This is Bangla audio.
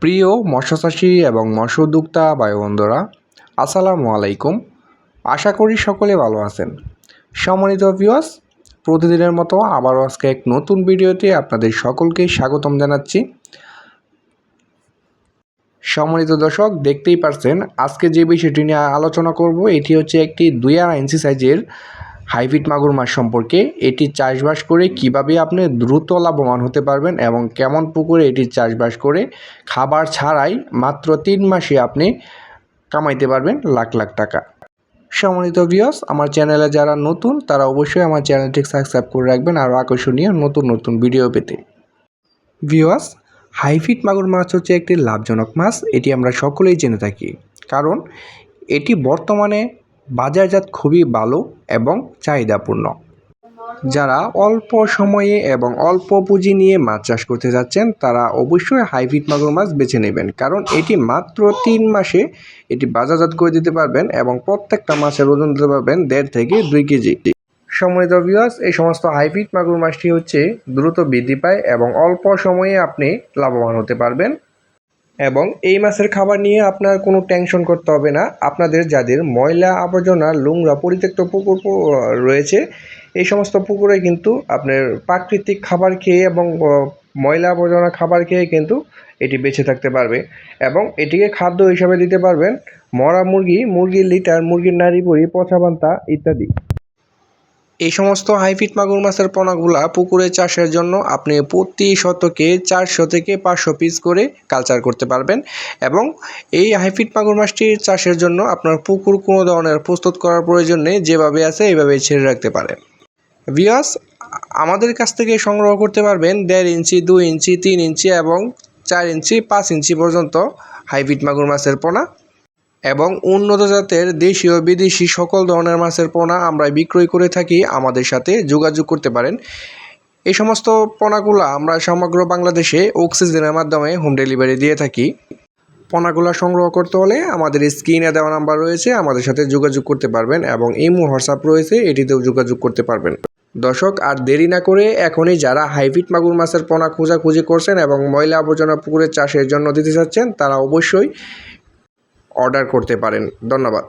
প্রিয় মৎস্যচাষী এবং মৎস্য উদ্যোক্তা ভাই বন্ধুরা, আসসালামু আলাইকুম। আশা করি সকলে ভালো আছেন। সম্মানিত ভিউয়ার্স, প্রতিদিনের মতো আবারও আজকে এক নতুন ভিডিওতে আপনাদের সকলকে স্বাগতম জানাচ্ছি। সম্মানিত দর্শক, দেখতেই পারছেন আজকে যে বিষয়টি নিয়ে আলোচনা করব এটি হচ্ছে একটি 2.5 ইঞ্চি সাইজের হাইব্রিড মাগুর মাছ সম্পর্কে। এটি চাষবাস করে কিভাবে আপনি দ্রুত লাভবান হতে পারবেন এবং কেমন পুকুরে এটি চাষবাস করে খাবার ছাড়াই মাত্র 3 মাসে আপনি কামাইতে পারবেন লাখ লাখ টাকা। সম্মানিত ভিউয়ার্স, আমার চ্যানেলে যারা নতুন তারা অবশ্যই আমার চ্যানেলটি সাবস্ক্রাইব করে রাখবেন আরও আকর্ষণীয় নতুন নতুন ভিডিও পেতে। ভিউয়ার্স, হাইব্রিড মাগুর মাছ হচ্ছে একটি লাভজনক মাছ। এটি আমরা সকলেই জেনে থাকি, কারণ এটি বর্তমানে বাজারজাত খুবই ভালো এবং চাহিদাপূর্ণ। যারা অল্প সময়ে এবং অল্প পুঁজি নিয়ে মাছ চাষ করতে যাচ্ছেন তারা অবশ্যই হাইব্রিড মাগুর মাছ বেছে নেবেন, কারণ এটি মাত্র 3 মাসে এটি বাজারজাত করে দিতে পারবেন এবং প্রত্যেকটা মাছের ওজন দিতে পারবেন 1.5 থেকে 2 কেজি। সম্মানিত ভিউয়ার্স, এই সমস্ত হাইব্রিড মাগুর মাছটি হচ্ছে দ্রুত বৃদ্ধি পায় এবং অল্প সময়ে আপনি লাভবান হতে পারবেন। এবং এই মাছের খাবার নিয়ে আপনার কোনো টেনশন করতে হবে না। আপনাদের যাদের ময়লা আবর্জনা নোংরা পরিত্যক্ত পুকুর রয়েছে, এই সমস্ত পুকুরে কিন্তু আপনার প্রাকৃতিক খাবার খেয়ে এবং ময়লা আবর্জনা খাবার খেয়ে কিন্তু এটি বেঁচে থাকতে পারবে এবং এটিকে খাদ্য হিসাবে দিতে পারবেন মরা মুরগি, মুরগির লিটার, মুরগির নাড়ি ভুঁড়ি, পচা পান্তা ইত্যাদি। এই সমস্ত হাইব্রিড মাগুর মাছের পোনাগুলা পুকুরে চাষের জন্য আপনি প্রতি শতকে 400 থেকে 500 পিস করে কালচার করতে পারবেন এবং এই হাইব্রিড মাগুর মাছটির চাষের জন্য আপনার পুকুর কোনো ধরনের প্রস্তুত করার প্রয়োজন নেই, যেভাবে আছে এইভাবে ছেড়ে রাখতে পারেন। ভিউয়ার্স, আমাদের কাছ থেকে সংগ্রহ করতে পারবেন 1.5 ইঞ্চি, 2 ইঞ্চি, 3 ইঞ্চি এবং 4 ইঞ্চি, 5 ইঞ্চি পর্যন্ত হাইব্রিড মাগুর মাছের পোনা এবং উন্নত জাতের দেশীয় বিদেশি সকল ধরনের মাছের পোনা আমরা বিক্রয় করে থাকি। আমাদের সাথে যোগাযোগ করতে পারেন। এই সমস্ত পোনাগুলো আমরা সমগ্র বাংলাদেশে অক্সিজেনের মাধ্যমে হোম ডেলিভারি দিয়ে থাকি। পোনাগুলো সংগ্রহ করতে হলে আমাদের স্ক্রিনে দেওয়া নাম্বার রয়েছে, আমাদের সাথে যোগাযোগ করতে পারবেন এবং ইমো হোয়াটসঅ্যাপ রয়েছে, এটিতেও যোগাযোগ করতে পারবেন। দর্শক, আর দেরি না করে এখনই যারা হাইব্রিড মাগুর মাছের পোনা খোঁজাখুঁজি করছেন এবং ময়লা আবর্জনা পুকুরে চাষের জন্য দিতে চাচ্ছেন তারা অবশ্যই অর্ডার করতে পারেন। ধন্যবাদ।